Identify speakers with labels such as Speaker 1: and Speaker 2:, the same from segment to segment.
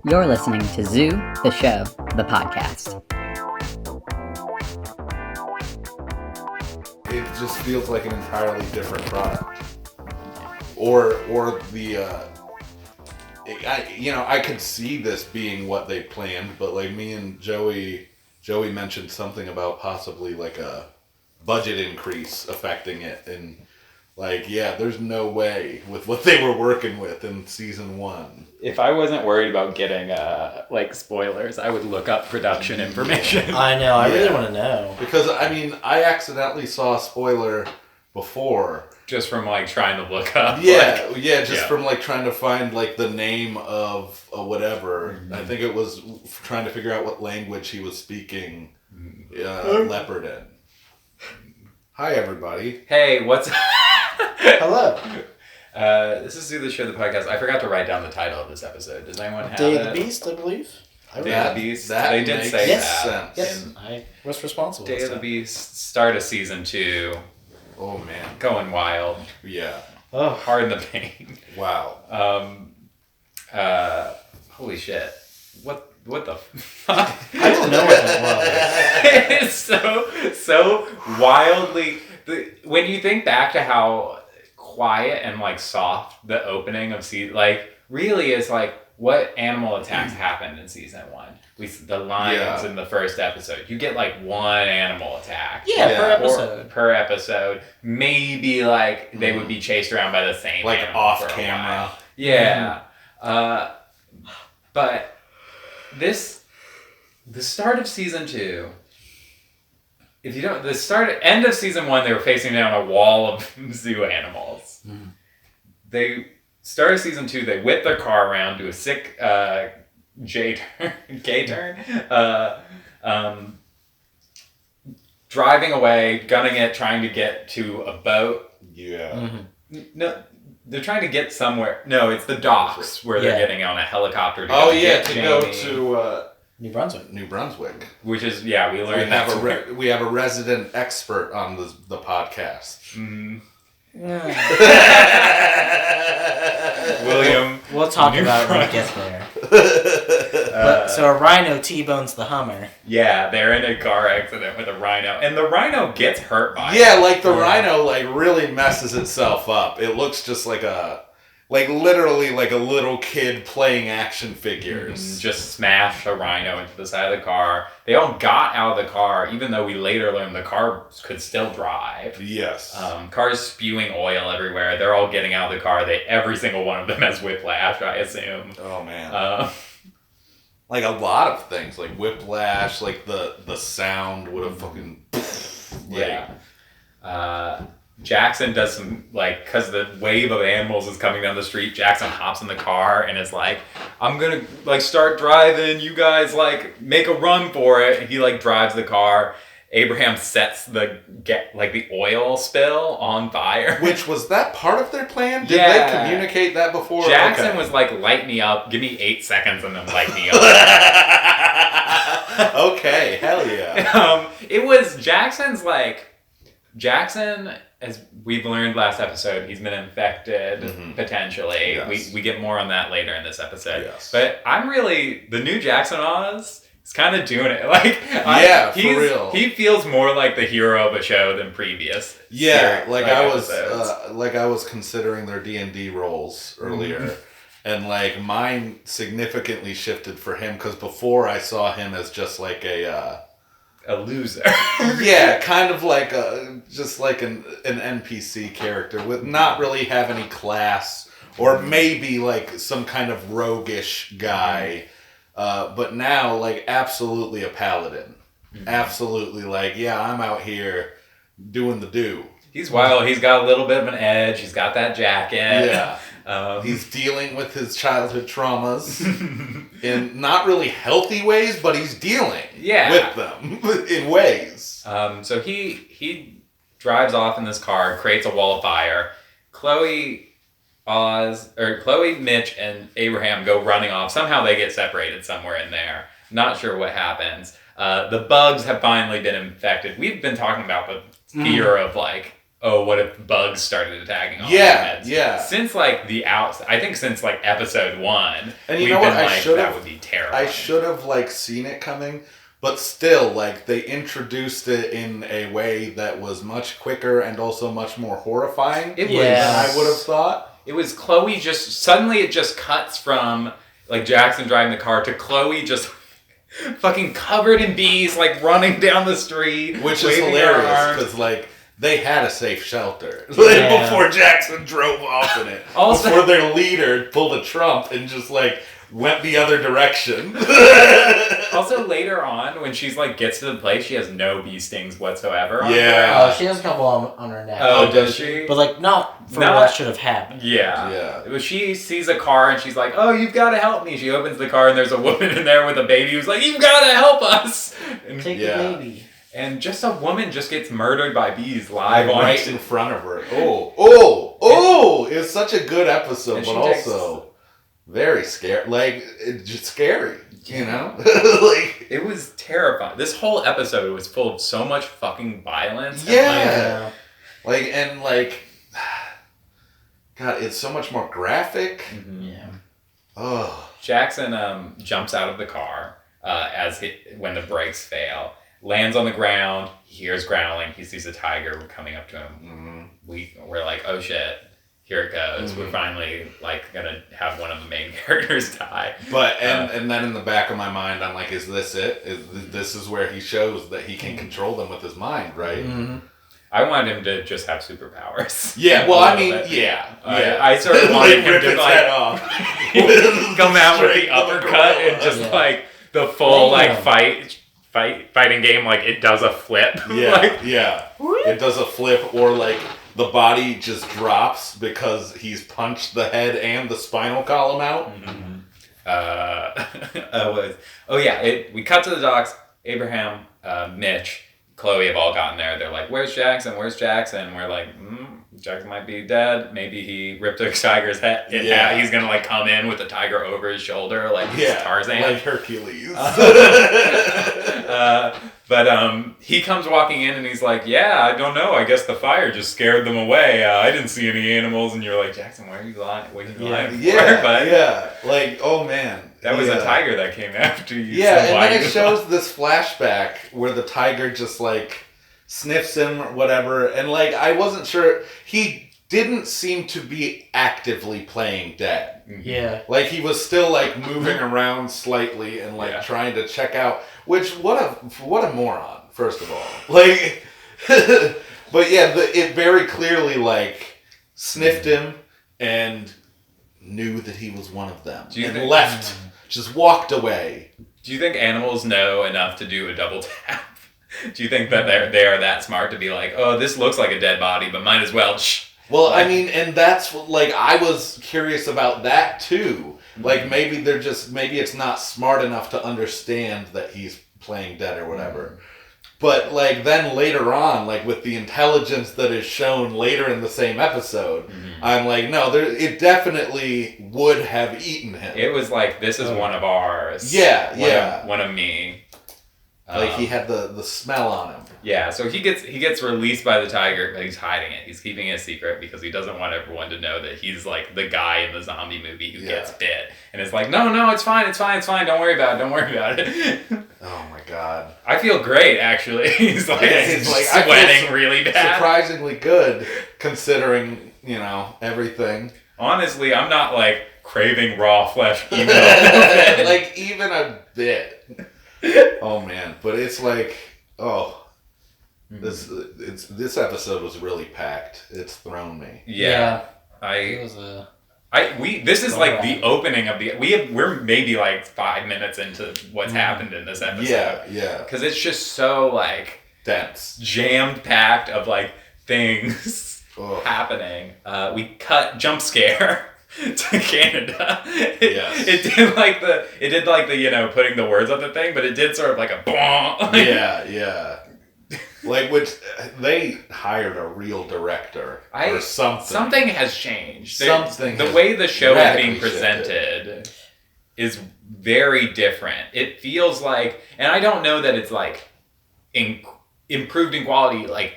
Speaker 1: You're listening to Zoo, the Show, the podcast.
Speaker 2: It just feels like an entirely different product. Or the, I could see this being what they planned, but like me and Joey mentioned something about possibly like a budget increase affecting it, and like, yeah, there's no way with what they were working with in season 1.
Speaker 3: If I wasn't worried about getting spoilers, I would look up production information.
Speaker 4: I know, I really want to know.
Speaker 2: Because I accidentally saw a spoiler before.
Speaker 3: Just from like trying to look up.
Speaker 2: From like trying to find like the name of whatever. Mm-hmm. I think it was trying to figure out what language he was speaking leopard in. Hi, everybody.
Speaker 3: Hey, what's...
Speaker 4: Hello.
Speaker 3: This is Do the Show, the podcast. I forgot to write down the title of this episode. Does anyone have
Speaker 4: Day
Speaker 3: it?
Speaker 4: of the Beast, I believe.
Speaker 3: Day of the Beast.
Speaker 2: They
Speaker 3: did say that.
Speaker 2: Sense.
Speaker 4: Yes, I was responsible.
Speaker 3: Day of the Beast, start of season 2.
Speaker 2: Oh, man.
Speaker 3: Going wild.
Speaker 2: Yeah.
Speaker 3: Oh, pardon the pain.
Speaker 2: Wow.
Speaker 3: Holy shit. What the fuck?
Speaker 4: I don't know what that was.
Speaker 3: It's so wildly... When you think back to how quiet and like soft the opening of season, like really is like what animal attacks happened in season 1. The lions in the first episode. You get like one animal attack. Per episode. Maybe like they would be chased around by the same
Speaker 2: like
Speaker 3: animal
Speaker 2: off
Speaker 3: for a
Speaker 2: camera.
Speaker 3: while. Yeah. But the start of season 2. If you don't, end of season 1, they were facing down a wall of zoo animals. Mm. They started season 2, they whip their car around, do a sick K-turn, driving away, gunning it, trying to get to a boat.
Speaker 2: Yeah.
Speaker 3: Mm-hmm. No, they're trying to get somewhere. No, it's the docks where they're getting on a helicopter to
Speaker 2: go
Speaker 3: Jamie.
Speaker 2: to
Speaker 4: New Brunswick.
Speaker 3: Which is, we learned
Speaker 2: we have a resident expert on the podcast.
Speaker 3: Mm. William.
Speaker 4: We'll talk about it when we get there. So a rhino T-bones the Hummer.
Speaker 3: Yeah, they're in a car accident with a rhino. And the rhino gets hurt by it.
Speaker 2: Yeah, like the rhino like really messes itself up. It looks just like literally like a little kid playing action figures.
Speaker 3: Just smash a rhino into the side of the car. They all got out of the car, even though we later learned the car could still drive.
Speaker 2: Yes.
Speaker 3: Cars spewing oil everywhere. They're all getting out of the car. Every single one of them has whiplash, I assume.
Speaker 2: Oh, man. Like a lot of things, like whiplash, like the sound would have fucking...
Speaker 3: Jackson does some, because the wave of animals is coming down the street, Jackson hops in the car and is like, I'm gonna, start driving, you guys, make a run for it. And he, drives the car. Abraham sets the oil spill on fire.
Speaker 2: Which, was that part of their plan? Did they communicate that before?
Speaker 3: Jackson was light me up, give me 8 seconds and then light me up.
Speaker 2: Okay, hell yeah.
Speaker 3: It was Jackson's, Jackson, as we've learned last episode, he's been infected, potentially. Yes. We get more on that later in this episode. Yes. But the new Jackson Oz is kind of doing it. For real. He feels more like the hero of a show than previous.
Speaker 2: Yeah, I was considering their D&D roles earlier. And mine significantly shifted for him, because before I saw him as just
Speaker 3: a loser.
Speaker 2: Yeah, kind of just like an NPC character with not really have any class, or maybe some kind of roguish guy, but now absolutely a paladin. Absolutely I'm out here doing the do.
Speaker 3: He's wild. He's got a little bit of an edge. He's got that jacket.
Speaker 2: Yeah. He's dealing with his childhood traumas in not really healthy ways, but he's dealing with them in ways.
Speaker 3: So he drives off in this car, creates a wall of fire. Chloe, Mitch, and Abraham go running off. Somehow they get separated somewhere in there. Not sure what happens. The bugs have finally been infected. We've been talking about the fear of oh, what if bugs started attacking all
Speaker 2: Yeah,
Speaker 3: the
Speaker 2: yeah.
Speaker 3: Since like I think since like episode 1,
Speaker 2: and you know what?
Speaker 3: That would be terrible.
Speaker 2: I should have like seen it coming, but still, like they introduced it in a way that was much quicker and also much more horrifying
Speaker 3: It
Speaker 2: than
Speaker 3: was.
Speaker 2: I would have thought.
Speaker 3: It was Chloe suddenly it just cuts from like Jackson driving the car to Chloe just fucking covered in bees, like running down the street,
Speaker 2: which is
Speaker 3: waving her
Speaker 2: hilarious
Speaker 3: arms.
Speaker 2: because like they had a safe shelter
Speaker 4: Yeah.
Speaker 2: before Jackson drove off in it.
Speaker 3: Also-
Speaker 2: before their leader pulled a Trump and just like went the other direction.
Speaker 3: Also, later on, when she's like gets to the place, she has no bee stings whatsoever. On
Speaker 2: Yeah.
Speaker 3: her.
Speaker 4: She has a couple on her neck.
Speaker 3: Oh, does she?
Speaker 4: But like not for
Speaker 3: Not-
Speaker 4: what should have happened.
Speaker 3: Yeah.
Speaker 2: Yeah.
Speaker 3: It was, she sees a car and she's like, "Oh, you've got to help me." She opens the car and there's a woman in there with a baby who's like, "You've got to help us." And,
Speaker 4: Take
Speaker 2: Yeah.
Speaker 4: the baby.
Speaker 3: and just a woman just gets murdered by bees live
Speaker 2: Like,
Speaker 3: on
Speaker 2: right in front of her. Oh! It's such a good episode,
Speaker 3: And
Speaker 2: but
Speaker 3: she takes-
Speaker 2: also very scary. Like, it's just scary, you know? Like,
Speaker 3: It was terrifying. This whole episode was full of so much fucking violence. and,
Speaker 2: Yeah. God, it's so much more graphic.
Speaker 4: Yeah.
Speaker 2: Oh,
Speaker 3: Jackson jumps out of the car when the brakes fail, lands on the ground, he hears growling, he sees a tiger coming up to him. We're like, oh shit, here it goes. We're finally like gonna have one of the main characters die.
Speaker 2: but and then in the back of my mind, I'm like, is this it? This is where he shows that he can control them with his mind, right?
Speaker 4: Mm-hmm.
Speaker 3: I wanted him to just have superpowers.
Speaker 2: Yeah. Well,
Speaker 3: A
Speaker 2: I
Speaker 3: little
Speaker 2: mean,
Speaker 3: bit.
Speaker 2: yeah.
Speaker 3: I sort of wanted him
Speaker 2: rip
Speaker 3: to
Speaker 2: its
Speaker 3: like
Speaker 2: head off.
Speaker 3: come out with the
Speaker 2: Straight
Speaker 3: uppercut
Speaker 2: gorilla.
Speaker 3: and just
Speaker 4: Yeah.
Speaker 3: like the full
Speaker 4: Damn.
Speaker 3: like fighting game, like it does a flip.
Speaker 2: Yeah,
Speaker 3: Like,
Speaker 2: yeah. It does a flip, or like the body just drops because he's punched the head and the spinal column out.
Speaker 3: we cut to the docks. Abraham, Mitch, Chloe have all gotten there. They're like, "Where's Jackson? Where's Jackson?" And we're like, Jackson might be dead. Maybe he ripped a tiger's head in
Speaker 2: Yeah.
Speaker 3: half. He's gonna like come in with the tiger over his shoulder, like he's Tarzan.
Speaker 2: like Hercules.
Speaker 3: But he comes walking in and he's like, "Yeah, I don't know. I guess the fire just scared them away. I didn't see any animals." And you're like, "Jackson, why are you lying? What are you lying for?"
Speaker 2: yeah,
Speaker 3: But
Speaker 2: yeah. Like, oh man,
Speaker 3: that was
Speaker 2: Yeah.
Speaker 3: a tiger that came after you.
Speaker 2: Yeah,
Speaker 3: so
Speaker 2: and
Speaker 3: why
Speaker 2: then
Speaker 3: you-
Speaker 2: it shows this flashback where the tiger just like sniffs him or whatever, and like I wasn't sure, he didn't seem to be actively playing dead.
Speaker 4: Yeah.
Speaker 2: Like he was still like moving around slightly and like
Speaker 3: Yeah.
Speaker 2: trying to check out. Which what a moron! First of all, like, but yeah, it very clearly like sniffed him and knew that he was one of them
Speaker 3: Do you
Speaker 2: and
Speaker 3: think-
Speaker 2: left, just walked away.
Speaker 3: Do you think animals know enough to do a double tap? Do you think that they are that smart to be like, "Oh, this looks like a dead body, but might as well."
Speaker 2: Well, I mean, and that's like I was curious about that too. Like maybe maybe it's not smart enough to understand that he's playing dead or whatever. But like then later on, like with the intelligence that is shown later in the same episode, I'm like, no, it definitely would have eaten him.
Speaker 3: It was like, "This is one of ours."
Speaker 2: Yeah,
Speaker 3: One of me.
Speaker 2: Like he had the smell on him.
Speaker 3: Yeah, so he gets released by the tiger, but he's hiding it. He's keeping it a secret because he doesn't want everyone to know that he's like the guy in the zombie movie who gets bit. And it's like, no, it's fine. Don't worry about it.
Speaker 2: Oh my god.
Speaker 3: I feel great, actually. He's like,
Speaker 2: I feel
Speaker 3: sweating really bad.
Speaker 2: Surprisingly good, considering, everything.
Speaker 3: Honestly, I'm not like craving raw flesh even
Speaker 2: Like even a bit. Oh man, but it's like, this episode was really packed. It's thrown me.
Speaker 3: Yeah.
Speaker 4: It was a.
Speaker 3: This is like the opening of we're maybe like 5 minutes into what's happened in this episode.
Speaker 2: Yeah.
Speaker 3: Because it's just so like
Speaker 2: Dense.
Speaker 3: jammed packed of like things happening. We cut Jumpscare to Canada.
Speaker 2: Yes.
Speaker 3: It did like the putting the words on the thing, but it did sort of like a bonk.
Speaker 2: Yeah. Like, which they hired a real director or something.
Speaker 3: Something has changed.
Speaker 2: The
Speaker 3: way the show is being
Speaker 2: radically
Speaker 3: presented is very different. It feels like, and I don't know that it's like improved in quality. Like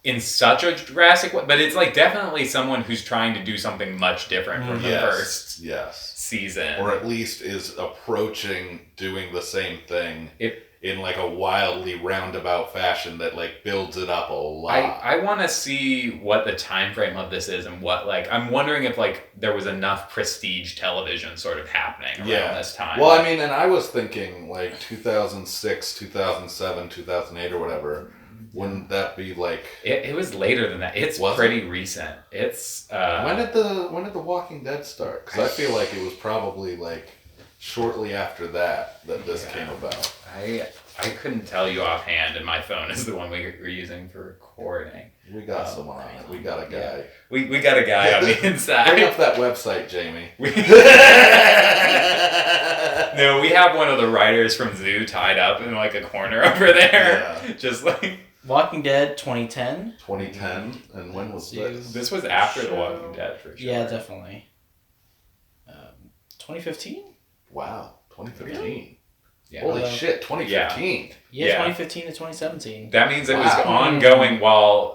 Speaker 3: in such a drastic way, but it's like definitely someone who's trying to do something much different from the first season,
Speaker 2: or at least is approaching doing the same thing in like a wildly roundabout fashion that like builds it up a lot.
Speaker 3: I want to see what the time frame of this is and what like I'm wondering if like there was enough prestige television sort of happening around this time.
Speaker 2: Well, I mean, and I was thinking like 2006, 2007, 2008 or whatever. Wouldn't that be like?
Speaker 3: It was later than that. It's pretty recent. It's
Speaker 2: when did the Walking Dead start? Because I feel like it was probably like shortly after that this came about.
Speaker 3: I couldn't tell you offhand, and my phone is the one we're using for recording.
Speaker 2: We got someone on it. We got a guy.
Speaker 3: Yeah. We got a guy on the inside.
Speaker 2: Bring up that website, Jamie.
Speaker 3: No, we have one of the writers from Zoo tied up in like a corner over there. Yeah. Just like
Speaker 4: Walking Dead 2010.
Speaker 2: 2010, and when was this?
Speaker 3: This was after The Walking Dead for sure.
Speaker 4: Yeah, definitely. 2015.
Speaker 2: Wow, 2015.
Speaker 4: Really?
Speaker 3: Yeah.
Speaker 2: Holy shit, 2015.
Speaker 4: Yeah, 2015 to 2017.
Speaker 3: That means it was ongoing while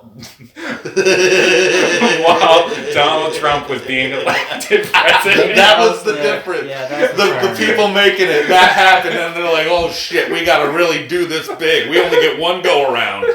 Speaker 3: while Donald Trump was being elected president.
Speaker 2: That was the difference.
Speaker 4: Yeah,
Speaker 2: the people making it, that happened, and they're like, oh shit, we gotta really do this big. We only get one go around.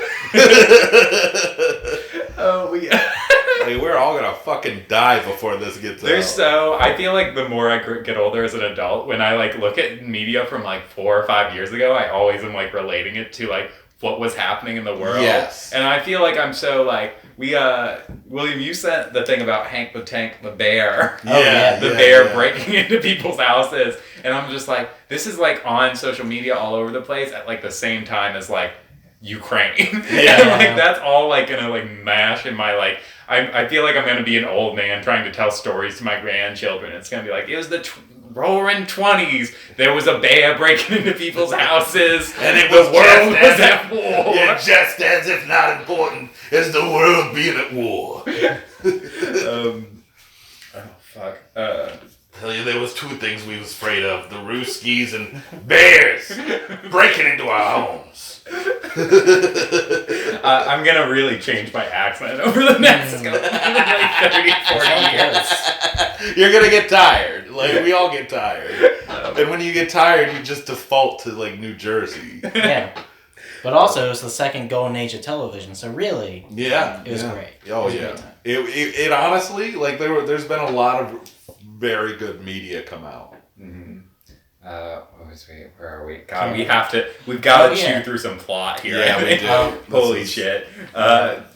Speaker 2: Like, we're all gonna fucking die before this gets out.
Speaker 3: I feel like the more I get older as an adult, when I like look at media from like 4 or 5 years ago, I always am like relating it to like what was happening in the world.
Speaker 2: Yes.
Speaker 3: And I feel like I'm so like William, you sent the thing about Hank the Tank the bear. The bear breaking into people's houses, and I'm just like, this is like on social media all over the place at like the same time as like Ukraine. And like that's all like gonna like mash in my like. I feel like I'm gonna be an old man trying to tell stories to my grandchildren. It's gonna be like, it was the roaring 20s. There was a bear breaking into people's houses,
Speaker 2: and
Speaker 3: the world was at war.
Speaker 2: Yeah, just as if not important as the world being at war.
Speaker 3: Oh fuck.
Speaker 2: Tell you, there was 2 things we was afraid of: the Ruskies and bears breaking into our homes.
Speaker 3: I'm gonna really change my accent over the next like 30, 40 years.
Speaker 2: You're gonna get tired. Like, we all get tired. And when you get tired, you just default to, like, New Jersey.
Speaker 4: Yeah. But also, it was the second golden age of television, so really, it was great.
Speaker 2: Oh, yeah. It honestly, like, there's been a lot of very good media come out.
Speaker 3: Mm-hmm. Where are we? God, we've got to chew through some plot here.
Speaker 2: Yeah, we do.
Speaker 3: Holy shit.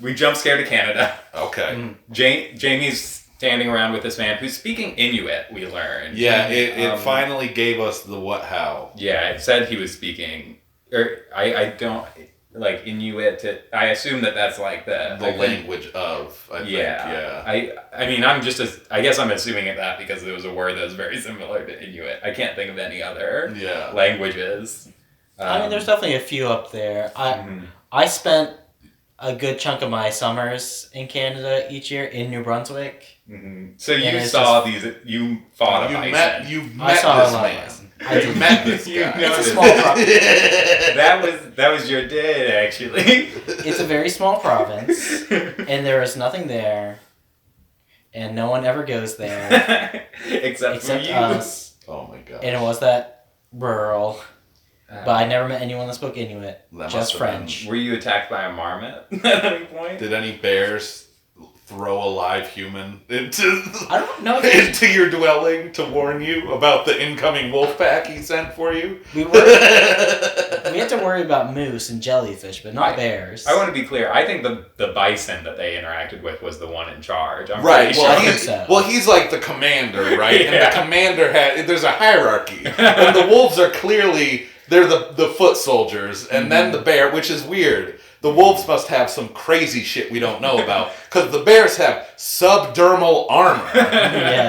Speaker 3: We jump scare to Canada.
Speaker 2: Okay.
Speaker 3: Jamie's standing around with this man who's speaking Inuit, we learned.
Speaker 2: Yeah, it finally gave us the what, how.
Speaker 3: Yeah, it said he was speaking, or I don't, like Inuit, I assume that's like the
Speaker 2: language of, I think, yeah.
Speaker 3: I mean, I guess I'm assuming that because it was a word that was very similar to Inuit. I can't think of any other languages.
Speaker 4: I mean, there's definitely a few up there. I spent a good chunk of my summers in Canada each year in New Brunswick.
Speaker 3: Mm-hmm. So you saw you fought a bison.
Speaker 2: You met this man.
Speaker 4: I did.
Speaker 2: Met this guy.
Speaker 4: It's a small province.
Speaker 3: That was your dad, actually.
Speaker 4: It's a very small province, and there is nothing there, and no one ever goes there
Speaker 3: except for you.
Speaker 4: Us.
Speaker 2: Oh my god!
Speaker 4: And it was that rural. But I never met anyone that spoke Inuit, just French.
Speaker 3: Were you attacked by a marmot at any point?
Speaker 2: Did any bears throw a live human into your dwelling to warn you about the incoming wolf pack he sent for you?
Speaker 4: We had to worry about moose and jellyfish, but not bears.
Speaker 3: I want to be clear. I think the bison that they interacted with was the one in charge.
Speaker 2: Right. Well, he's like the commander, right?
Speaker 3: Yeah.
Speaker 2: And the commander there's a hierarchy. And the wolves are clearly... They're the foot soldiers, and then the bear, which is weird. The wolves must have some crazy shit we don't know about, because the bears have subdermal armor.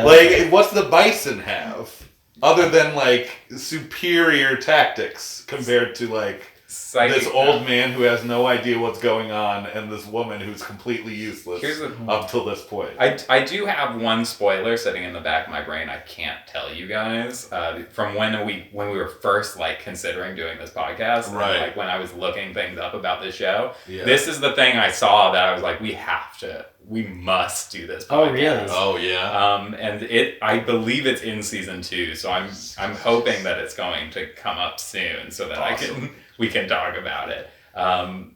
Speaker 2: Like, what's the bison have? Other than, like, superior tactics compared to, like... this old man who has no idea what's going on, and this woman who's completely useless up till this point.
Speaker 3: I do have one spoiler sitting in the back of my brain I can't tell you guys from when we were first like considering doing this podcast,
Speaker 2: right?
Speaker 3: And, like when I was looking things up about this show.
Speaker 2: Yeah.
Speaker 3: This is the thing I saw that I was like, we must do this podcast.
Speaker 4: Oh really?
Speaker 2: Oh yeah.
Speaker 3: And I believe it's in season 2, so I'm hoping that it's going to come up soon so that we can talk about it. What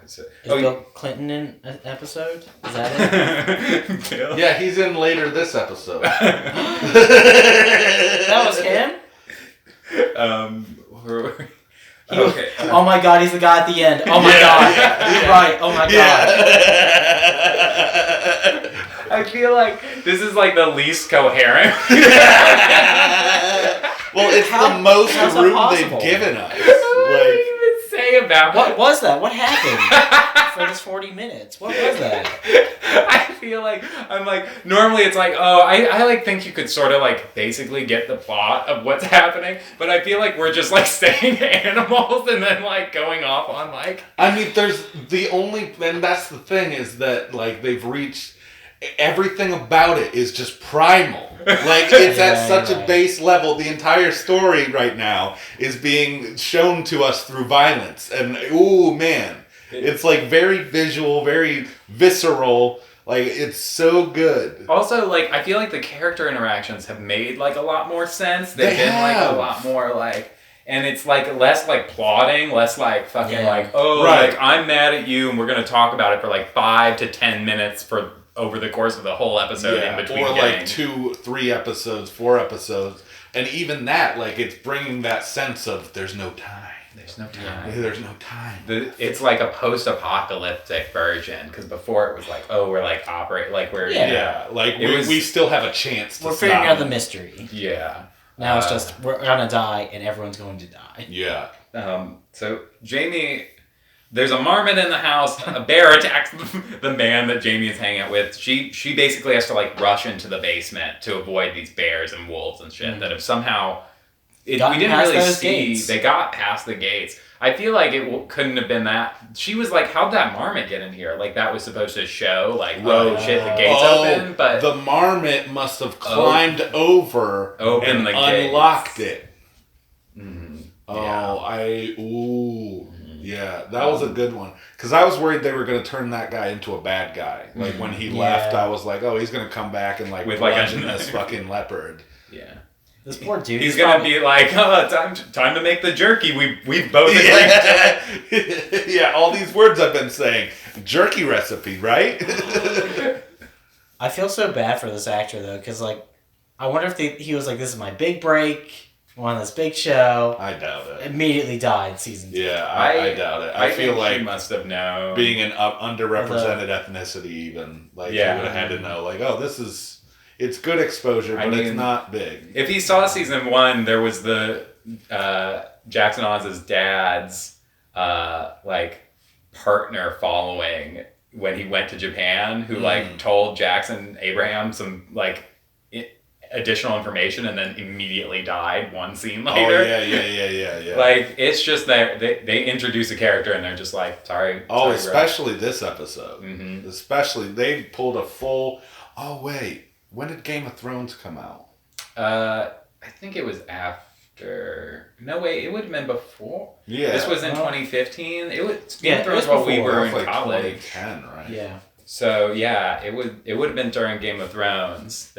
Speaker 3: is it?
Speaker 4: Is Bill Clinton in an episode? Is that it?
Speaker 3: Bill?
Speaker 2: Yeah, he's in later this episode.
Speaker 4: That was him?
Speaker 3: Okay.
Speaker 4: Oh my god, he's the guy at the end. Oh my god. You're right. Oh my god.
Speaker 3: I feel like this is like the least coherent.
Speaker 2: Well, it's the most room they've given us. Like,
Speaker 3: say about
Speaker 4: what was that? What happened for this 40 minutes? What was that?
Speaker 3: I feel like I'm like normally it's like I like think you could sort of like basically get the plot of what's happening, but I feel like we're just like saying animals and then like going off on like
Speaker 2: I mean, and that's the thing is that like they've reached everything about it is just primal. Like it's at such a base level. The entire story right now is being shown to us through violence, and ooh man, it's like very visual, very visceral. Like it's so good.
Speaker 3: Also, like I feel like the character interactions have made like a lot more sense. They've been like a lot more like. And it's like less like plotting, less like fucking like like I'm mad at you and we're gonna talk about it for like 5 to 10 minutes for over the course of the whole episode in between.
Speaker 2: Or like 2, 3 episodes, 4 episodes, and even that like it's bringing that sense of there's no time.
Speaker 3: There's no time.
Speaker 2: There's no time.
Speaker 3: It's like a post-apocalyptic version because before it was like we're like operate like we're
Speaker 2: like we still have a chance to
Speaker 4: we're figuring out the mystery.
Speaker 3: Yeah.
Speaker 4: Now it's just we're gonna die and everyone's going to die.
Speaker 2: Yeah.
Speaker 3: So Jamie, there's a marmot in the house. A bear attacks the man that Jamie is hanging out with. She basically has to like rush into the basement to avoid these bears and wolves and shit that have somehow we didn't really see. Gates. They got past the gates. I feel like it couldn't have been that. She was like, "How'd that marmot get in here?" Like that was supposed to show like, "Oh shit, the gates open." But
Speaker 2: the marmot must have climbed over and unlocked it.
Speaker 3: Mm-hmm.
Speaker 2: Yeah, that was a good one. Because I was worried they were going to turn that guy into a bad guy. Like when he left, I was like, "Oh, he's going to come back and like bludgeon this fucking leopard."
Speaker 3: Yeah.
Speaker 4: This poor dude.
Speaker 3: He's gonna be like, time to make the jerky. We've both agreed.
Speaker 2: Yeah, all these words I've been saying. Jerky recipe, right?
Speaker 4: I feel so bad for this actor though, because like, I wonder if he was like, "This is my big break, on this big show."
Speaker 2: I doubt it.
Speaker 4: Immediately died season 2.
Speaker 2: Yeah, I doubt it. I feel like
Speaker 3: he must have known
Speaker 2: being an underrepresented ethnicity, even like he would have had to know, like, oh, this is. It's good exposure, but it's not big.
Speaker 3: If he saw season 1, there was the Jackson Oz's dad's like partner following when he went to Japan, who like told Jackson Abraham some like additional information and then immediately died one scene later.
Speaker 2: Oh yeah.
Speaker 3: Like it's just that they introduce a character and they're just like, sorry.
Speaker 2: Especially this episode.
Speaker 3: Mm-hmm.
Speaker 2: Especially they pulled a full. Oh wait. When did Game of Thrones come out?
Speaker 3: I think it was after. No, wait, it would have been before.
Speaker 2: Yeah.
Speaker 3: This was in 2015. It was Game of Thrones while we were in college.
Speaker 2: 2010, right?
Speaker 4: Yeah.
Speaker 3: So yeah, it would have been during Game of Thrones.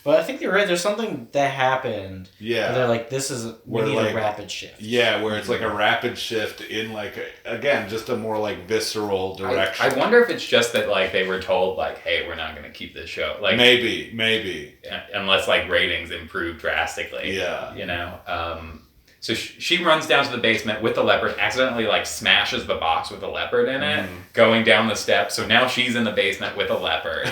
Speaker 4: But I think you're right. There's something that happened.
Speaker 2: Yeah.
Speaker 4: They're like, we need a rapid shift.
Speaker 2: Yeah, where it's like a rapid shift in like, again, just a more like visceral direction.
Speaker 3: I wonder if it's just that like they were told like, hey, we're not going to keep this show. Like
Speaker 2: Maybe.
Speaker 3: Unless like ratings improve drastically.
Speaker 2: Yeah.
Speaker 3: You know? So she runs down to the basement with the leopard, accidentally like smashes the box with the leopard in it, going down the steps. So now she's in the basement with a leopard.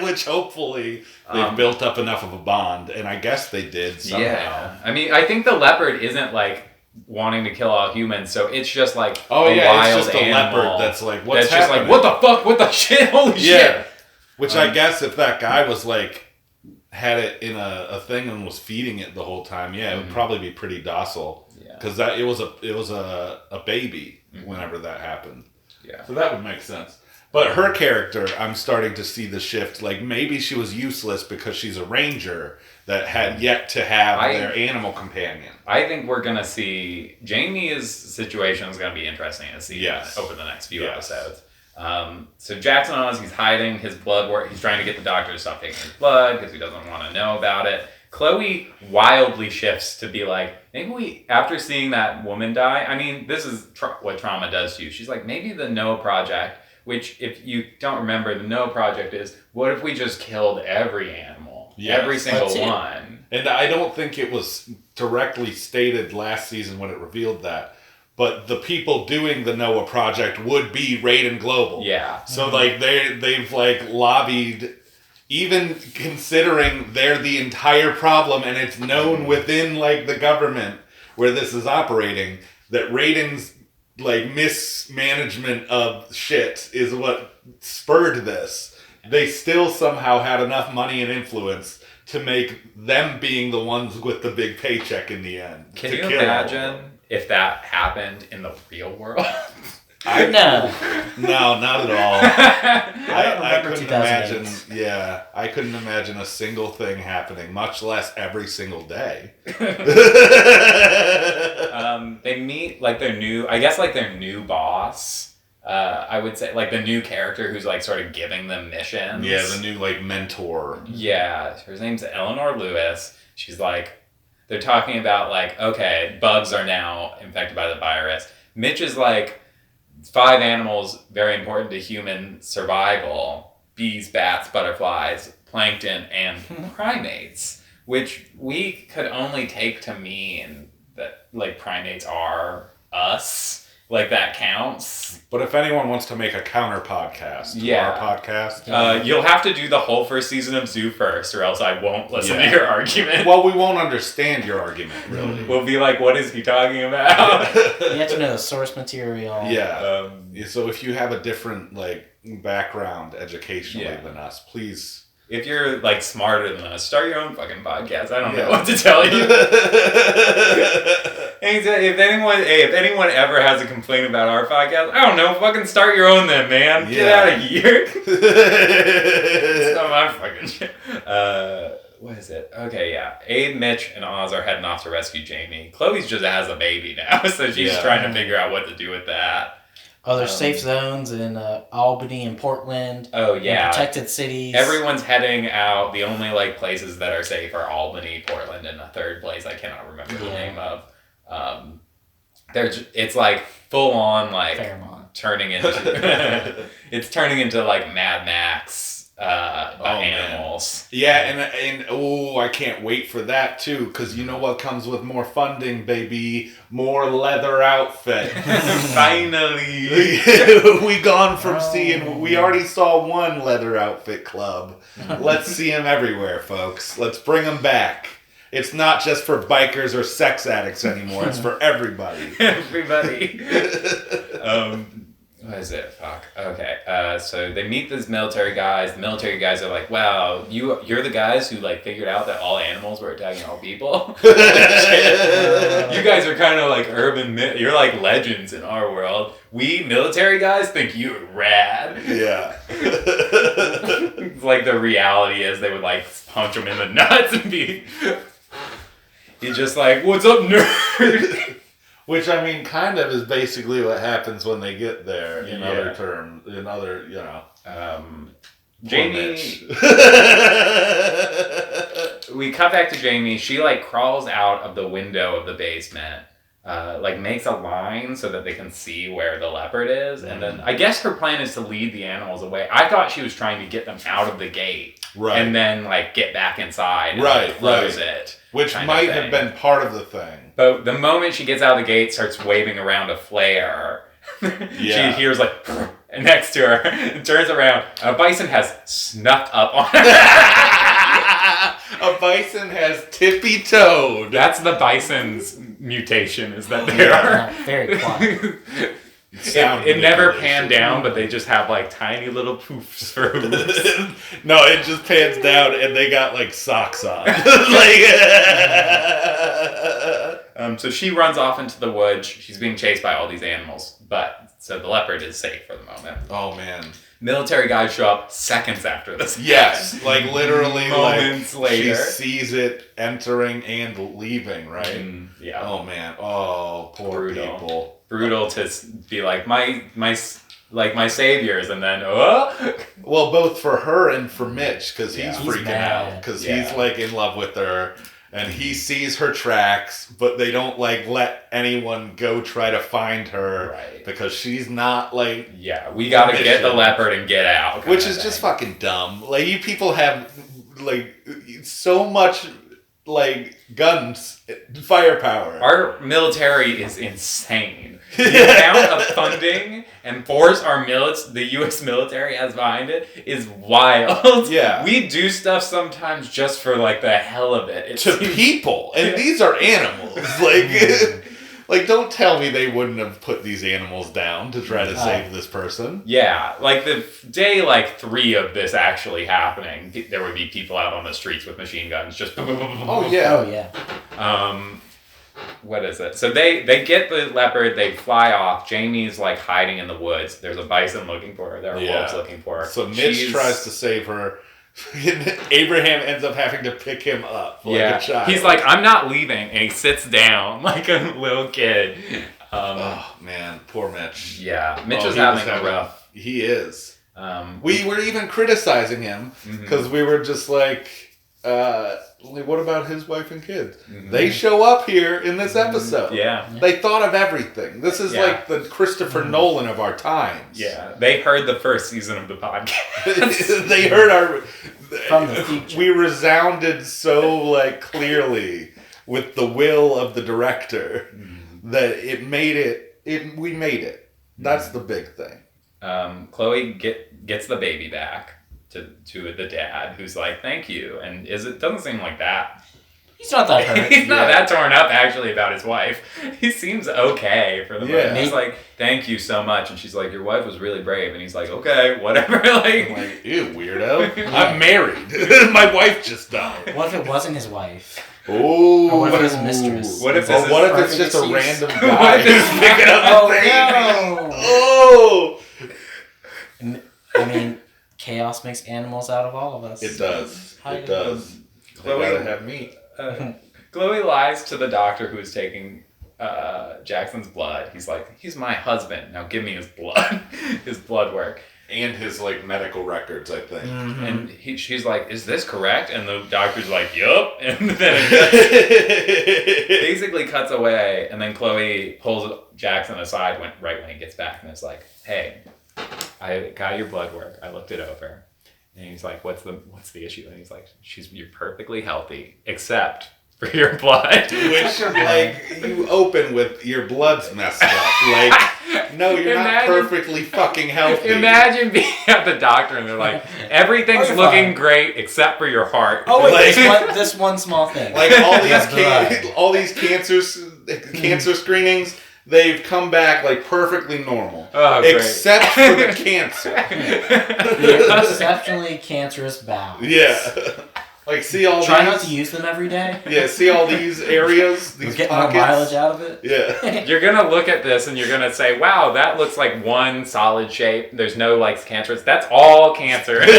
Speaker 2: Which hopefully they've built up enough of a bond, and I guess they did somehow.
Speaker 3: Yeah. I mean, I think the leopard isn't like wanting to kill all humans, so it's just like
Speaker 2: a wild
Speaker 3: it's just
Speaker 2: animal
Speaker 3: a leopard
Speaker 2: that's like,
Speaker 3: what's happening? Just like, what the fuck? What the shit? Holy shit.
Speaker 2: Which I guess if that guy was like had it in a thing and was feeding it the whole time, it would probably be pretty docile. Because it was a baby whenever that happened. Yeah. So that would make sense. But her character, I'm starting to see the shift. Like, maybe she was useless because she's a ranger that had yet to have their animal companion.
Speaker 3: I think we're going to see... Jamie's situation is going to be interesting to see over the next few episodes. So Jackson Oz, he's hiding his blood work. He's trying to get the doctor to stop taking his blood because he doesn't want to know about it. Chloe wildly shifts to be like, maybe we, after seeing that woman die, I mean, this is what trauma does to you. She's like, maybe the Noah Project, which if you don't remember, the Noah Project is, what if we just killed every animal? Yes, every single one.
Speaker 2: And I don't think it was directly stated last season when it revealed that. But the people doing the Noah Project would be Raiden Global.
Speaker 3: Yeah.
Speaker 2: So like they've like lobbied, even considering they're the entire problem and it's known within like the government where this is operating, that Raiden's like mismanagement of shit is what spurred this. They still somehow had enough money and influence to make them being the ones with the big paycheck in the end.
Speaker 3: Can you imagine if that happened in the real world?
Speaker 2: No, not at all. I couldn't imagine. Yeah, I couldn't imagine a single thing happening, much less every single day.
Speaker 3: They meet like their new boss. I would say like the new character who's like sort of giving them missions.
Speaker 2: Yeah, the new like mentor.
Speaker 3: Yeah, her name's Eleanor Lewis. She's like, they're talking about like, okay, bugs are now infected by the virus. Mitch is like, 5 animals very important to human survival: bees, bats, butterflies, plankton, and primates, which we could only take to mean that like primates are us. Like that counts.
Speaker 2: But if anyone wants to make a counter podcast to our podcast,
Speaker 3: you'll have to do the whole first season of Zoo first, or else I won't listen to your argument.
Speaker 2: Well, we won't understand your argument, really.
Speaker 3: We'll be like, what is he talking about?
Speaker 4: You have to know the source material.
Speaker 2: Yeah. So if you have a different like background educationally than us, please.
Speaker 3: If you're like smarter than us, start your own fucking podcast. I don't know what to tell you. If anyone ever has a complaint about our podcast, I don't know, fucking start your own then, man. Get out of here. It's not my fucking shit. What is it? Okay, yeah. Abe, Mitch, and Oz are heading off to rescue Jamie. Chloe's just has a baby now, so she's trying to figure out what to do with that.
Speaker 4: Oh, there's safe zones in Albany and Portland.
Speaker 3: Oh, yeah.
Speaker 4: Protected cities.
Speaker 3: Everyone's heading out. The only like places that are safe are Albany, Portland, and a third place I cannot remember the name of. It's like full on like
Speaker 4: Fairmont.
Speaker 3: turning into it's turning into like Mad Max animals.
Speaker 2: Man. Yeah, and I can't wait for that too, because you know what comes with more funding, baby? More leather outfits.
Speaker 3: Finally.
Speaker 2: We gone from seeing, we already saw one leather outfit club. Let's see them everywhere, folks. Let's bring them back. It's not just for bikers or sex addicts anymore. It's for everybody.
Speaker 3: Everybody. What is it? Fuck. Okay. So they meet these military guys. The military guys are like, wow, you're the guys who like figured out that all animals were attacking all people? You guys are kind of like you're like legends in our world. We military guys think you're rad.
Speaker 2: Yeah.
Speaker 3: It's like the reality is they would like punch him in the nuts and be... He's just like, what's up, nerd?
Speaker 2: Which, I mean, kind of is basically what happens when they get there, in other terms,
Speaker 3: Jamie... We cut back to Jamie. She, like, crawls out of the window of the basement, makes a line so that they can see where the leopard is, and then I guess her plan is to lead the animals away. I thought she was trying to get them out of the gate, and then, like, get back inside and close it.
Speaker 2: Which might have been part of the thing.
Speaker 3: But the moment she gets out of the gate, starts waving around a flare. She hears like next to her and turns around. A bison has snuck up on her.
Speaker 2: A bison has tippy-toed.
Speaker 3: That's the bison's mutation, is that they are
Speaker 4: very quiet.
Speaker 3: It never panned down, but they just have like tiny little poofs for hooves.
Speaker 2: No, it just pans down and they got like socks on.
Speaker 3: So she runs off into the woods. She's being chased by all these animals, so the leopard is safe for the moment.
Speaker 2: Oh man.
Speaker 3: Military guys show up seconds after this.
Speaker 2: Yes, like literally
Speaker 3: moments later.
Speaker 2: She sees it entering and leaving, right?
Speaker 3: Yeah.
Speaker 2: Oh man. Oh, poor people.
Speaker 3: Brutal to be like my saviors, and then
Speaker 2: Well, both for her and for Mitch, because he's
Speaker 4: He's
Speaker 2: freaking
Speaker 4: mad.
Speaker 2: out because he's like in love with her. And he sees her tracks, but they don't like let anyone go try to find her,
Speaker 3: Right.
Speaker 2: Because she's not like.
Speaker 3: Yeah, we gotta get the leopard and get out.
Speaker 2: Which is just fucking dumb. Like, you people have like so much like guns, firepower.
Speaker 3: Our military is insane. The amount of funding and force the U.S. military has behind it is wild.
Speaker 2: Yeah.
Speaker 3: We do stuff sometimes just for like the hell of it.
Speaker 2: To people, and these are animals. Like, don't tell me they wouldn't have put these animals down to try to save this person.
Speaker 3: Yeah, like the day like 3 of this actually happening, there would be people out on the streets with machine guns just.
Speaker 2: Oh yeah.
Speaker 4: Oh yeah.
Speaker 3: What is it? So they get the leopard, they fly off. Jamie's like hiding in the woods. There's a bison looking for her. There are wolves looking for her.
Speaker 2: So Mitch tries to save her. Abraham ends up having to pick him up like a child.
Speaker 3: He's like, I'm not leaving, and he sits down like a little kid.
Speaker 2: Oh man, poor Mitch.
Speaker 3: Yeah, Mitch is having a rough.
Speaker 2: He is. We were even criticizing him because we were just like, what about his wife and kids? They show up here in this episode.
Speaker 3: Yeah.
Speaker 2: They thought of everything. This is like the Christopher Nolan of our times.
Speaker 3: Yeah. They heard the first season of the podcast.
Speaker 2: They heard
Speaker 4: From the future.
Speaker 2: We resounded so like clearly with the will of the director that it made it. We made it. That's the big thing.
Speaker 3: Chloe gets the baby back to the dad, who's like, thank you, and it doesn't seem like that.
Speaker 4: He's not that hurt.
Speaker 3: He's not that torn up actually about his wife. He seems okay for the moment. He's like, thank you so much, and she's like, your wife was really brave, and he's like, okay, whatever.
Speaker 2: I'm like, ew, weirdo. I'm married. My wife just died.
Speaker 4: What if it wasn't his wife?
Speaker 2: Oh,
Speaker 4: or what if it was a mistress?
Speaker 3: What if
Speaker 2: it's just a random guy who's picking up
Speaker 4: Oh
Speaker 2: the baby?
Speaker 4: no!
Speaker 2: Oh!
Speaker 4: I mean, chaos makes animals out of all of us.
Speaker 2: It does. It does.
Speaker 3: Chloe,
Speaker 2: they gotta have meat.
Speaker 3: Chloe lies to the doctor who's taking Jackson's blood. He's like, he's my husband. Now give me his blood. His blood work.
Speaker 2: And his, like, medical records, I think.
Speaker 3: And she's like, is this correct? And the doctor's like, yup. And then it basically cuts away. And then Chloe pulls Jackson aside right when he gets back. And is like, hey, I got your blood work. I looked it over. And he's like, what's the issue? And he's like, you're perfectly healthy, except for your blood.
Speaker 2: Which, like, you open with your blood's messed up. Like, no, you're not perfectly fucking healthy.
Speaker 3: Imagine being at the doctor and they're like, everything's looking great except for your heart.
Speaker 4: Oh wait,
Speaker 2: Like-
Speaker 4: this one small thing.
Speaker 2: Like, all these cancer screenings, they've come back, like, perfectly normal.
Speaker 3: Oh, great.
Speaker 2: Except for the cancer.
Speaker 4: The exceptionally cancerous bowels.
Speaker 2: Yeah. Like, see all
Speaker 4: Try
Speaker 2: these...
Speaker 4: not to use them every day.
Speaker 2: Yeah, see all these areas, these
Speaker 4: Get
Speaker 2: pockets?
Speaker 4: more mileage out of it.
Speaker 2: Yeah.
Speaker 3: You're going to look at this and you're going to say, wow, that looks like one solid shape. There's no, like, cancerous. That's all cancer.
Speaker 4: But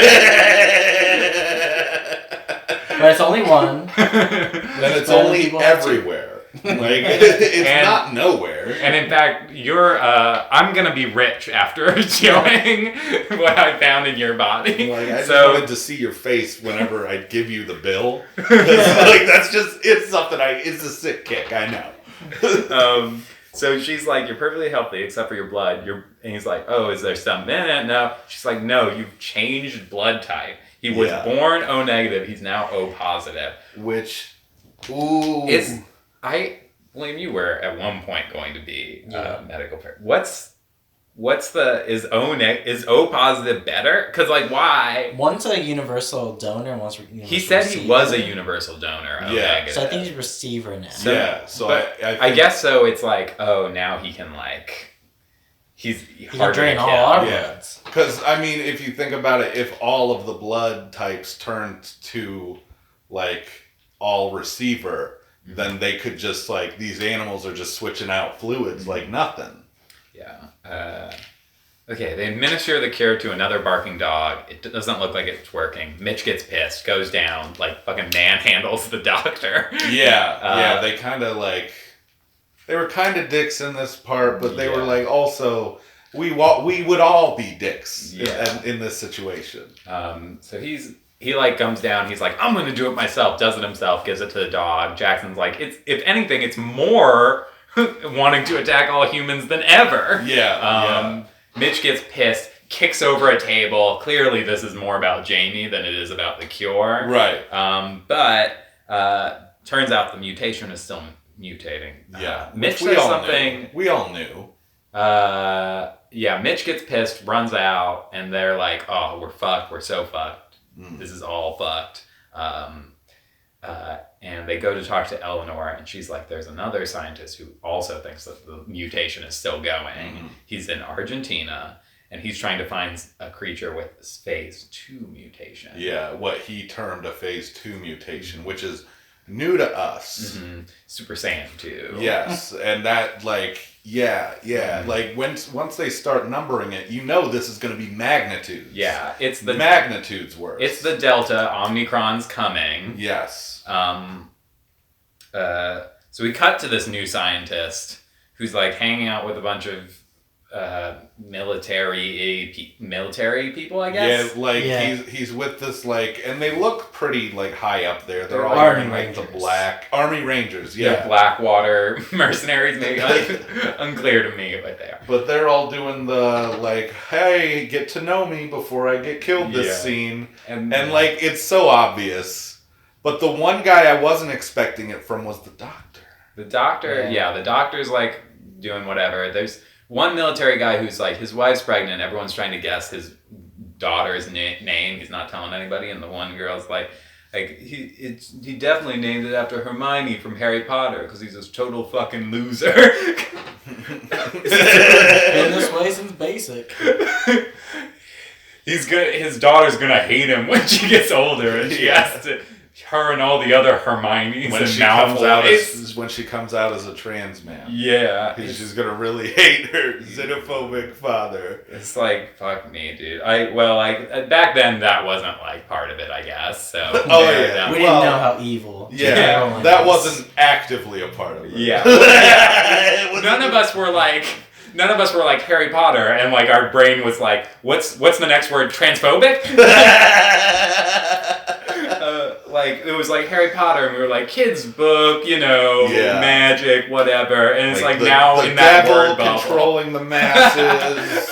Speaker 4: it's only one.
Speaker 2: And it's only everywhere. Like, it's not nowhere.
Speaker 3: And in fact, I'm going to be rich after showing what I found in your body.
Speaker 2: Like, I just wanted to see your face whenever I give you the bill. Like, it's something it's a sick kick, I know.
Speaker 3: So she's like, you're perfectly healthy except for your blood. And he's like, oh, is there something in it? No. She's like, no, you've changed blood type. He was born O negative. He's now O positive.
Speaker 2: Which, ooh.
Speaker 3: I believe you were at one point going to be a medical person. Is O positive better? Because, like, why?
Speaker 4: One's a universal donor and one's a universal
Speaker 3: He said
Speaker 4: receiver.
Speaker 3: he was a universal donor. O negative.
Speaker 4: So I think he's a receiver now.
Speaker 2: So
Speaker 3: I guess so. It's like, oh, now he can, like, he's
Speaker 4: He can
Speaker 3: harder
Speaker 4: drain
Speaker 3: to
Speaker 4: all
Speaker 3: kill.
Speaker 4: our
Speaker 2: Yeah.
Speaker 4: bloods.
Speaker 2: Because, I mean, if you think about it, if all of the blood types turned to, like, all receiver, then they could just, like, these animals are just switching out fluids like nothing.
Speaker 3: Yeah. Okay, they administer the cure to another barking dog. It doesn't look like it's working. Mitch gets pissed, goes down, like, fucking manhandles the doctor.
Speaker 2: Yeah, they kind of, like... They were kind of dicks in this part, but they were, like, also... We would all be dicks in this situation.
Speaker 3: So he like comes down. He's like, I'm gonna do it myself. Does it himself. Gives it to the dog. Jackson's like, if anything, it's more wanting to attack all humans than ever.
Speaker 2: Yeah.
Speaker 3: Mitch gets pissed, kicks over a table. Clearly, this is more about Jamie than it is about the cure.
Speaker 2: Right.
Speaker 3: But turns out the mutation is still mutating.
Speaker 2: Yeah.
Speaker 3: Mitch says something.
Speaker 2: We all knew.
Speaker 3: Mitch gets pissed, runs out, and they're like, oh, we're fucked. We're so fucked. This is all fucked. And they go to talk to Eleanor, and she's like, there's another scientist who also thinks that the mutation is still going. He's in Argentina, and he's trying to find a creature with this phase 2 mutation.
Speaker 2: Yeah, what he termed a phase 2 mutation, which is new to us.
Speaker 3: Super Saiyan 2.
Speaker 2: Yes, and that, like, like, once they start numbering it, you know this is going to be magnitudes.
Speaker 3: Yeah, it's the...
Speaker 2: Magnitudes worse.
Speaker 3: It's the Delta. Omicron's coming.
Speaker 2: Yes.
Speaker 3: So we cut to this new scientist who's, like, hanging out with a bunch of military people, I guess.
Speaker 2: Yeah, like he's with this, like, and they look pretty, like, high up there. They're all wearing, like, the black Army Rangers. Yeah,
Speaker 3: Blackwater mercenaries, maybe. Like, unclear to me what they are.
Speaker 2: But they're all doing the, like, hey, get to know me before I get killed this scene, and like, it's so obvious. But the one guy I wasn't expecting it from was the doctor.
Speaker 3: The doctor, the doctor's, like, doing whatever. There's one military guy who's like, his wife's pregnant. Everyone's trying to guess his daughter's name. He's not telling anybody. And the one girl's like he definitely named it after Hermione from Harry Potter because he's a total fucking loser.
Speaker 4: Been this way since basic.
Speaker 3: He's good. His daughter's gonna hate him when she gets older, and she has to. Her and all the other Hermiones
Speaker 2: when she comes out as a trans man.
Speaker 3: Yeah.
Speaker 2: She's gonna really hate her xenophobic father.
Speaker 3: It's like, fuck me, dude. Back then that wasn't, like, part of it, I guess. So
Speaker 2: we
Speaker 4: didn't know how evil.
Speaker 2: Yeah, that wasn't actively a part of it.
Speaker 3: Yeah. None of us were like Harry Potter, and, like, our brain was like, what's the next word? Transphobic? Like, it was like Harry Potter, and we were like, kids book, magic, whatever. And it's like now in that word bubble.
Speaker 2: Controlling the masses.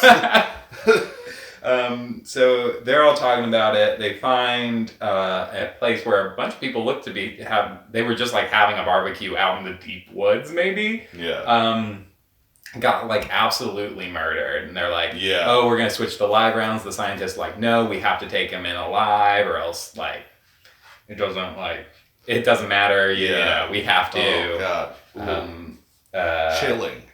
Speaker 3: So they're all talking about it. They find a place where a bunch of people look to they were just, like, having a barbecue out in the deep woods, maybe.
Speaker 2: Yeah.
Speaker 3: Got, like, absolutely murdered, and they're like, oh, we're gonna switch the live rounds. The scientist's like, no, we have to take him in alive, or else, like, it doesn't matter, you know, we have to.
Speaker 2: Oh, God.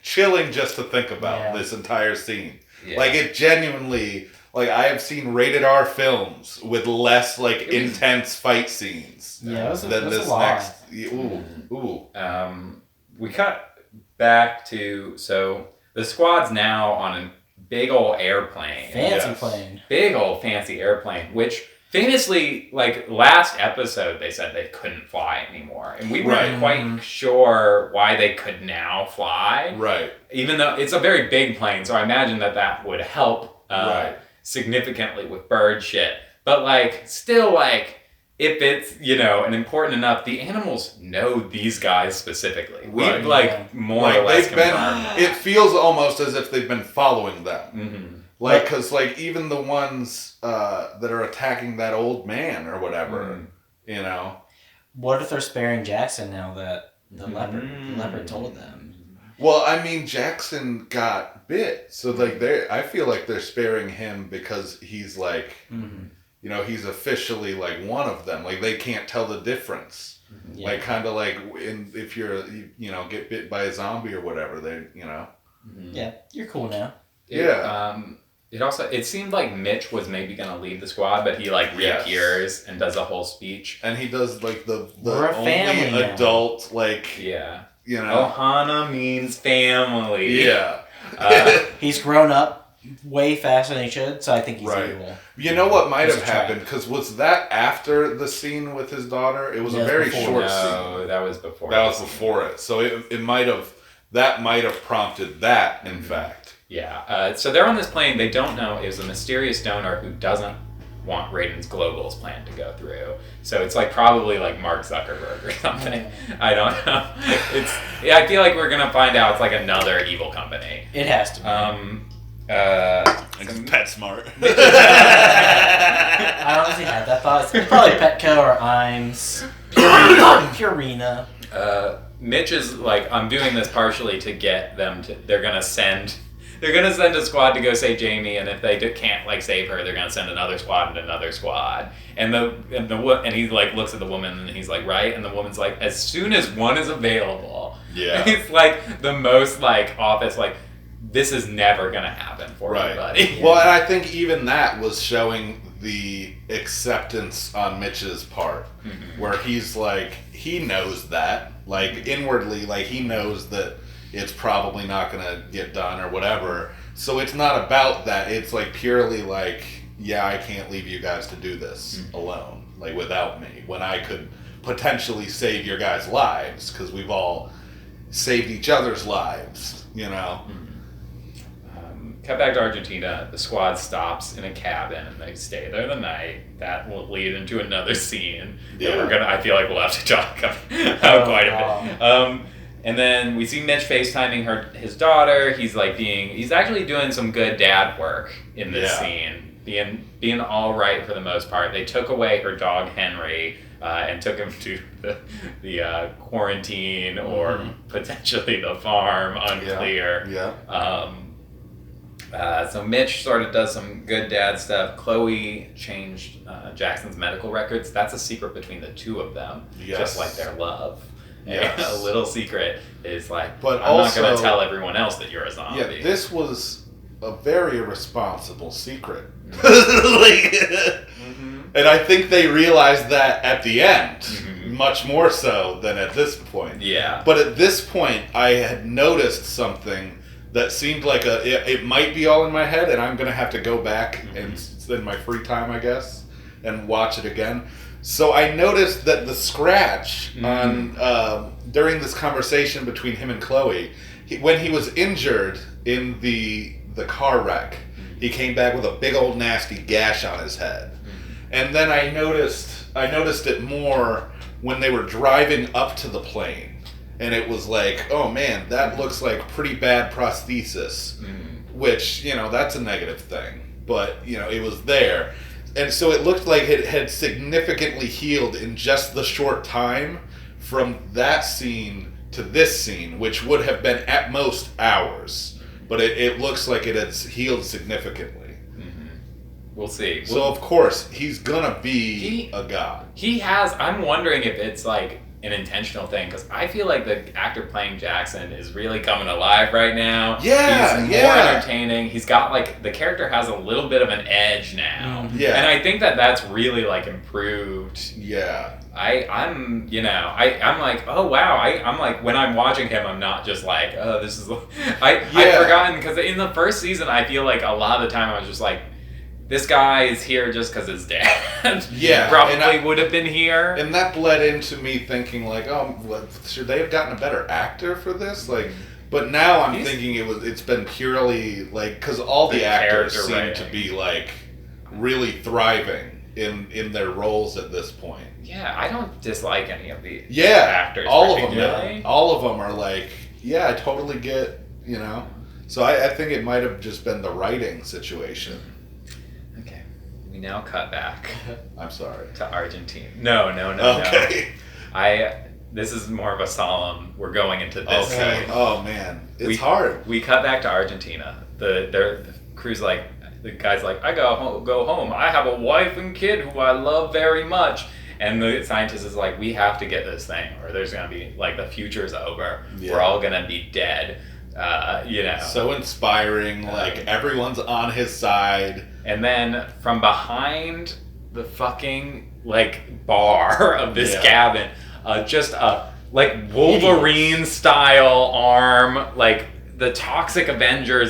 Speaker 2: Chilling just to think about this entire scene. Like, it genuinely, like, I have seen rated R films with less, like, intense fight scenes than this next.
Speaker 3: We cut back to, so the squad's now on a big old airplane. Big old fancy airplane, which famously, like, last episode they said they couldn't fly anymore, and we weren't quite sure why they could now fly.
Speaker 2: Right.
Speaker 3: Even though it's a very big plane, so I imagine that would help significantly with bird shit. But, like, still, like, if it's, an important enough, the animals know these guys specifically. We've, more or less confirmed.
Speaker 2: It feels almost as if they've been following them. Like, because, like, even the ones that are attacking that old man or whatever,
Speaker 4: What if they're sparing Jackson now that the leopard told them?
Speaker 2: Well, I mean, Jackson got bit, so, like, I feel like they're sparing him because he's, like, he's officially, like, one of them. Like, they can't tell the difference. Yeah. Like, kind of like if you're, get bit by a zombie or whatever, they.
Speaker 4: Yeah, you're cool now.
Speaker 3: It seemed like Mitch was maybe gonna leave the squad, but he like reappears and does a whole speech.
Speaker 2: And he does like the
Speaker 4: We're a
Speaker 2: only
Speaker 4: family
Speaker 2: adult
Speaker 3: Ohana means family.
Speaker 2: Yeah.
Speaker 4: He's grown up way faster than he should, so I think he's evil.
Speaker 2: You know what might have happened? Because was that after the scene with his daughter? It was a very short scene.
Speaker 3: No, that was before.
Speaker 2: That was before it. So it might have prompted that, in fact.
Speaker 3: Yeah. So they're on this plane. They don't know. It was a mysterious donor who doesn't want Raiden's Global's plan to go through. So it's like probably like Mark Zuckerberg or something. I don't know. I feel like we're gonna find out it's like another evil company.
Speaker 4: It has to be.
Speaker 2: PetSmart.
Speaker 4: I honestly had that thought. It's probably Petco or Imes. Purina.
Speaker 3: Mitch is like, I'm doing this partially to get them to. They're gonna send a squad to go save Jamie, and if they can't like save her, they're gonna send another squad and another squad. And he like looks at the woman and he's like, right, and the woman's like, as soon as one is available.
Speaker 2: Yeah.
Speaker 3: And he's like the most like office like, this is never gonna happen for anybody.
Speaker 2: Well, and I think even that was showing the acceptance on Mitch's part, where he's like, he knows that, like inwardly, like he knows that it's probably not gonna get done or whatever. So it's not about that. It's like purely like, yeah, I can't leave you guys to do this alone, like without me, when I could potentially save your guys' lives, because we've all saved each other's lives, you know.
Speaker 3: Cut back to Argentina. The squad stops in a cabin and they stay there the night. That will lead into another scene that I feel like we'll have to talk about quite a bit. And then we see Mitch FaceTiming his daughter. He's actually doing some good dad work in this scene, being all right for the most part. They took away her dog Henry and took him to the quarantine or potentially the farm, unclear. So Mitch sort of does some good dad stuff. Chloe changed Jackson's medical records. That's a secret between the two of them, just like their love. A little secret is like, but I'm not going to tell everyone else that you're a zombie.
Speaker 2: Yeah, this was a very irresponsible secret. And I think they realized that at the end, much more so than at this point.
Speaker 3: Yeah.
Speaker 2: But at this point, I had noticed something that seemed like it might be all in my head, and I'm going to have to go back and in my free time, I guess, and watch it again. So I noticed that the scratch on during this conversation between him and Chloe, when he was injured in the car wreck, he came back with a big old nasty gash on his head. And then I noticed it more when they were driving up to the plane. And it was like, oh man, that looks like pretty bad prosthesis, which, that's a negative thing. But, it was there. And so it looked like it had significantly healed in just the short time from that scene to this scene, which would have been at most hours. But it looks like it has healed significantly.
Speaker 3: We'll see.
Speaker 2: So, of course, he's gonna be a god.
Speaker 3: I'm wondering if it's like an intentional thing, because I feel like the actor playing Jackson is really coming alive right now.
Speaker 2: Yeah,
Speaker 3: he's more entertaining. He's got like, the character has a little bit of an edge now.
Speaker 2: Yeah.
Speaker 3: And I think that's really like improved.
Speaker 2: Yeah.
Speaker 3: I'm like, oh wow. I'm like, when I'm watching him, I'm not just like, oh, this is, I've forgotten, because in the first season, I feel like a lot of the time I was just like, this guy is here just because his dad probably would have been here.
Speaker 2: And that bled into me thinking like, oh, should they have gotten a better actor for this? Like, but now I'm thinking it's been purely like, because all the actors seem to be like really thriving in their roles at this point.
Speaker 3: Yeah, I don't dislike any of the actors.
Speaker 2: All of them are like, yeah, I totally get, So I think it might have just been the writing situation.
Speaker 3: We now cut back.
Speaker 2: I'm sorry.
Speaker 3: To Argentina. No.
Speaker 2: Okay.
Speaker 3: This is more of a solemn. We're going into this.
Speaker 2: Okay. Oh man, it's hard.
Speaker 3: We cut back to Argentina. The crew's like, the guy's like, I gotta go home. I have a wife and kid who I love very much. And the scientist is like, we have to get this thing, or there's gonna be like, the future's over. Yeah. We're all gonna be dead.
Speaker 2: So inspiring. Like, everyone's on his side.
Speaker 3: And then from behind the fucking, like, bar of this cabin, just a, like, Wolverine-style arm, like, the Toxic Avenger,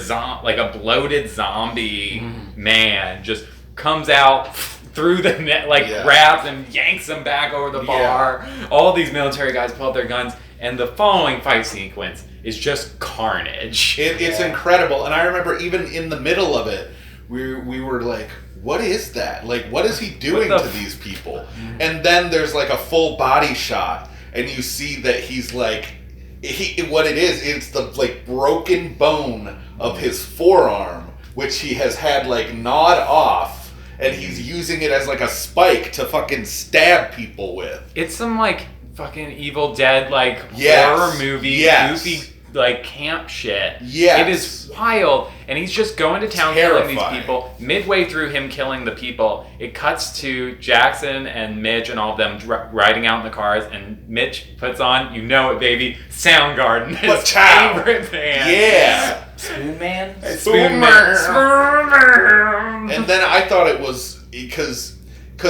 Speaker 3: like a bloated zombie man just comes out through the net, like, grabs and yanks him back over the bar. All these military guys pull out their guns, and the following fight sequence is just carnage.
Speaker 2: It's incredible. And I remember even in the middle of it, we were like, what is that? Like, what is he doing to these people? And then there's like a full body shot, and you see that he's like, what it is, it's the like broken bone of his forearm, which he has had like gnawed off, and he's using it as like a spike to fucking stab people with.
Speaker 3: It's some like fucking Evil Dead like horror movie, goofy like camp shit.
Speaker 2: Yes.
Speaker 3: It is wild, and he's just going to town killing these people. Midway through him killing the people, it cuts to Jackson and Mitch and all of them riding out in the cars, and Mitch puts on, you know it baby, Soundgarden, his favorite band.
Speaker 2: Yeah.
Speaker 4: Spoon Man?
Speaker 2: Spoon Man. And then I thought it was because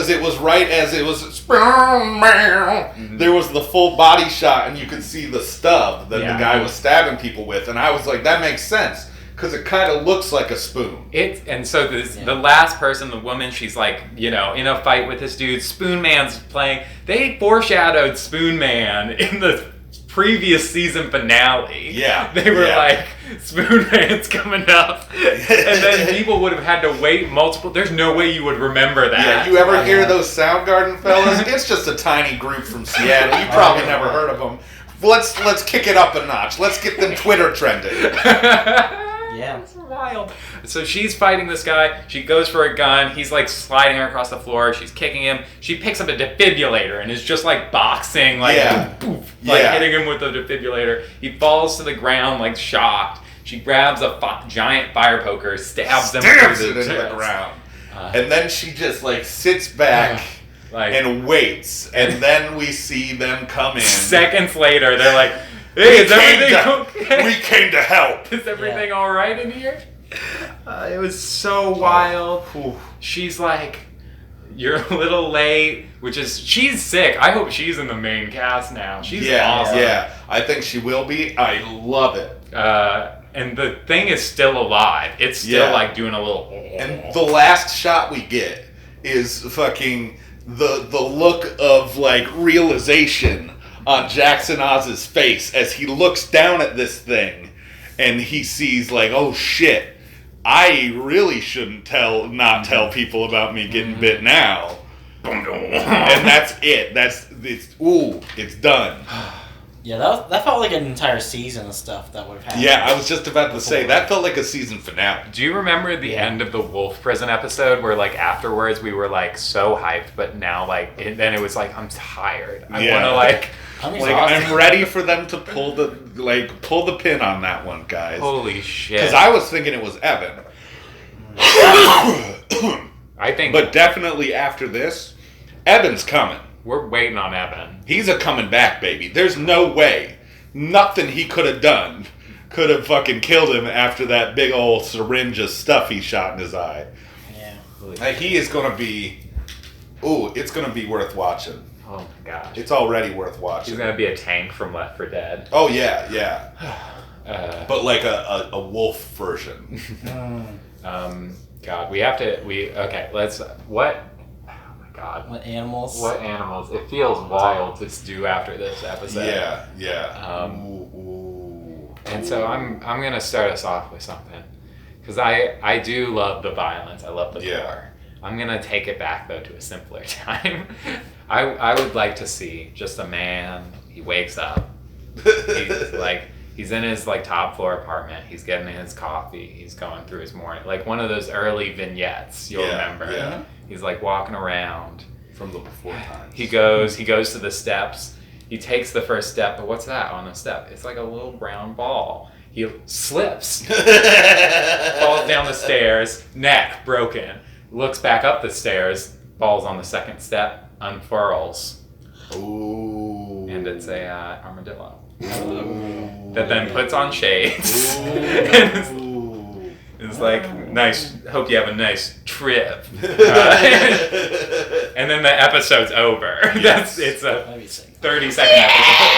Speaker 2: it was right as it was there was the full body shot, and you could see the stub that the guy was stabbing people with, and I was like, that makes sense because it kind of looks like a spoon.
Speaker 3: The last person, the woman, she's like, in a fight with this dude. Spoon Man's playing. They foreshadowed Spoon Man in the previous season finale.
Speaker 2: Yeah.
Speaker 3: They were like, Spoon Man's coming up. And then people would have had to wait there's no way you would remember that.
Speaker 2: Yeah, you ever hear those Soundgarden fellas? It's just a tiny group from Seattle. You probably never heard of them. Let's kick it up a notch. Let's get them Twitter trending.
Speaker 4: Yeah.
Speaker 3: It's wild. So she's fighting this guy. She goes for a gun. He's like sliding her across the floor. She's kicking him. She picks up a defibrillator and is just like boxing, like poof, hitting him with the defibrillator. He falls to the ground like shocked. She grabs a giant fire poker, stabs him into the ground.
Speaker 2: And then she just like sits back and waits. And then we see them come in.
Speaker 3: Seconds later, they're like, hey, is everything okay?
Speaker 2: We came to help.
Speaker 3: Is everything all right in here? It was so wild. She's like, you're a little late, she's sick. I hope she's in the main cast now. She's awesome.
Speaker 2: Yeah, I think she will be. I love it.
Speaker 3: And the thing is still alive. It's still like doing a little...
Speaker 2: And the last shot we get is fucking the look of like realization on Jackson Oz's face as he looks down at this thing and he sees like, oh shit, I really shouldn't not tell people about me getting bit now. And that's it. It's done.
Speaker 4: Yeah, that felt like an entire season of stuff that would have happened.
Speaker 2: Yeah, I was just about to say, that felt like a season finale.
Speaker 3: Do you remember the end of the Wolf Prison episode where, like, afterwards we were, like, so hyped, but now, like, then it was like, I'm tired. I want to, like...
Speaker 2: I'm ready for them to pull the pin on that one, guys.
Speaker 3: Holy shit.
Speaker 2: Because I was thinking it was Evan. But definitely after this, Evan's coming.
Speaker 3: We're waiting on Evan.
Speaker 2: He's a coming back, baby. There's no way. Nothing he could have done could have fucking killed him after that big old syringe of stuff he shot in his eye.
Speaker 4: Yeah.
Speaker 2: Like, he is going to be... it's going to be worth watching.
Speaker 3: Oh my gosh.
Speaker 2: It's already worth watching.
Speaker 3: He's going to be a tank from Left 4 Dead.
Speaker 2: Oh, yeah. But like a wolf version.
Speaker 3: God, let's... What... God.
Speaker 4: What animals?
Speaker 3: It feels wild to do after this episode.
Speaker 2: Yeah.
Speaker 3: And so I'm gonna start us off with something, because I do love the violence. I love the gore. I'm gonna take it back though to a simpler time. I would like to see just a man. He wakes up. He's in his like top floor apartment. He's getting his coffee. He's going through his morning, like one of those early vignettes you'll remember.
Speaker 2: Yeah.
Speaker 3: He's like walking around
Speaker 2: from the before times.
Speaker 3: He goes to the steps. He takes the first step, but what's that on the step? It's like a little brown ball. He slips, falls down the stairs, neck broken. Looks back up the stairs, falls on the second step, unfurls.
Speaker 2: Ooh.
Speaker 3: And it's a armadillo. that then puts on shades and is like, nice, hope you have a nice trip. And then the episode's over.
Speaker 2: Yes.
Speaker 3: It's a
Speaker 4: Let me sing.
Speaker 3: 30-second episode.